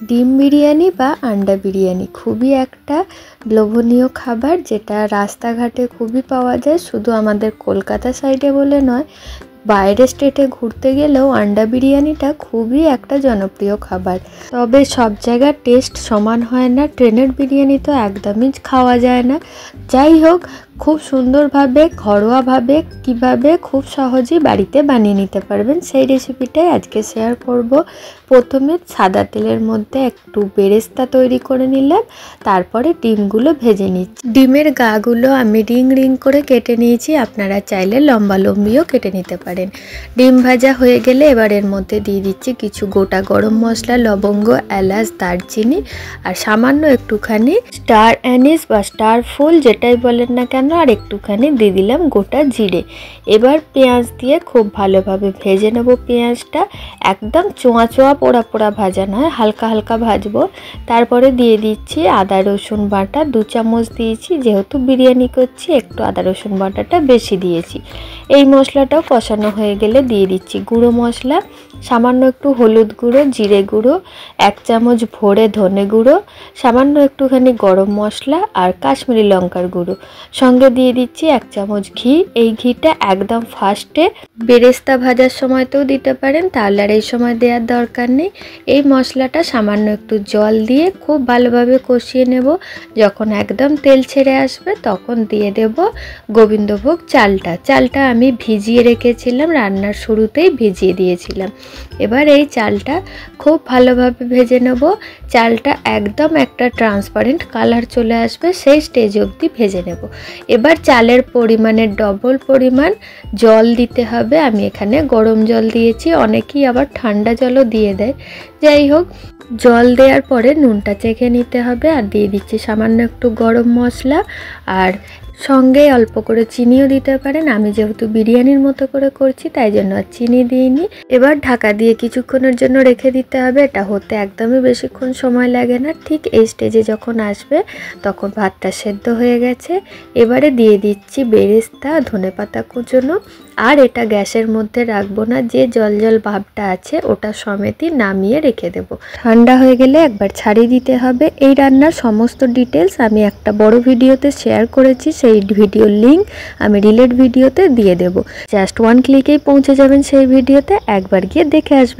ডিম বিরিয়ানি বা আন্ডা বিরিয়ানি খুবই একটা লোভনীয় খাবার, যেটা রাস্তাঘাটে খুবই পাওয়া যায়। শুধু আমাদের কলকাতা সাইডে বলে নয়, বাইরের স্টেটে ঘুরতে গেলেও আন্ডা বিরিয়ানিটা খুবই একটা জনপ্রিয় খাবার। তবে সব জায়গার টেস্ট সমান হয় না। ট্রেনের বিরিয়ানি তো একদমই খাওয়া যায় না। যাই হোক, খুব সুন্দরভাবে ঘরোয়াভাবে কিভাবে খুব সহজেই বাড়িতে বানিয়ে নিতে পারবেন সেই রেসিপিটাই আজকে শেয়ার করব। প্রথমে সাদা তেলের মধ্যে একটু বেরেস্তা তৈরি করে নিলাম, তারপরে ডিমগুলো ভেজে নিচ্ছি। ডিমের গাগুলো আমি রিং রিং করে কেটে নিয়েছি, আপনারা চাইলে লম্বা লম্বিও কেটে নিতে পারেন। ডিম ভাজা হয়ে গেলে এবার এর মধ্যে দিয়ে দিচ্ছি কিছু গোটা গরম মশলা, লবঙ্গ, এলাচ, দারচিনি আর সামান্য একটুখানি স্টার অ্যানিস বা স্টার ফুল যেটাই বলেন না কেন, আর একটুখানি দিয়ে দিলাম গোটা জিরে। এবার পেঁয়াজ দিয়ে খুব ভালোভাবে ভেজে নেব। পেঁয়াজটা একদম চোয়া চোয়া পোড়া পোড়া ভাজা নয়, হালকা হালকা ভাজবো। তারপরে দিয়ে দিচ্ছি আদা রসুন বাটা 2 চামচ দিয়েছি, যেহেতু বিরিয়ানি করছি একটু আদা রসুন বাটাটা বেশি দিয়েছি। এই মশলাটাও কষানো হয়ে গেলে দিয়ে দিচ্ছি গুঁড়ো মশলা, সামান্য একটু হলুদ গুঁড়ো, জিরে গুঁড়ো, 1 চামচ ভরে ধনে গুঁড়ো, সামান্য একটুখানি গরম মশলা আর কাশ্মীরি লঙ্কার গুঁড়ো। সঙ্গে দিয়ে দিচ্ছি 1 চামচ ঘি। এই ঘিটা একদম ফার্স্টে বেরেস্তা ভাজার সময়তেও দিতে পারেন, তাহলে আর এই সময় দেওয়ার দরকার নেই। এই মশলাটা সামান্য একটু জল দিয়ে খুব ভালোভাবে কষিয়ে নেব। যখন একদম তেল ছেড়ে আসবে তখন দিয়ে দেব গোবিন্দভোগ চালটা আমি ভিজিয়ে রেখেছিলাম, রান্নার শুরুতেই ভিজিয়ে দিয়েছিলাম। এবার এই চালটা খুব ভালোভাবে ভেজে নেব। চালটা একদম একটা ট্রান্সপারেন্ট কালার চলে আসবে, সেই স্টেজ অবধি ভেজে নেব। এবার চালের পরিমাণের ডবল পরিমাণ জল দিতে হবে। আমি এখানে গরম জল দিয়েছি, অনেকেই আবার ঠান্ডা জলও দিয়ে দেয়। যাই হোক, জল দেওয়ার পরে নুনটা চেখে নিতে হবে। আর দিয়ে দিচ্ছি সামান্য একটু গরম মশলা, আর সঙ্গে অল্প করে চিনিও দিতে পারেন। আমি যেহেতু বিরিয়ানির মতো করে করছি তাই জন্য আর চিনি দিইনি। এবার ঢাকা দিয়ে কিছুক্ষণের জন্য রেখে দিতে হবে। এটা হতে একদমই বেশিক্ষণ সময় লাগে না। ঠিক এই স্টেজে যখন আসবে তখন ভাতটা সেদ্ধ হয়ে গেছে। এবারে দিয়ে দিচ্ছি বেরেস্তা, ধনেপাতা কুচোনো। আর এটা গ্যাসের মধ্যে রাখবো না, যে জল জল ভাবটা আছে ওটা সমেতই নামিয়ে রেখে দেব। ঠান্ডা হয়ে গেলে একবার ছাড়িয়ে দিতে হবে। এই রান্নার সমস্ত ডিটেলস আমি একটা বড় ভিডিওতে শেয়ার করেছি, সেই ভিডিওর লিঙ্ক আমি রিলেট ভিডিওতে দিয়ে দেব। জাস্ট 1 ক্লিকেই পৌঁছে যাবেন সেই ভিডিওতে, একবার গিয়ে দেখে আসবেন।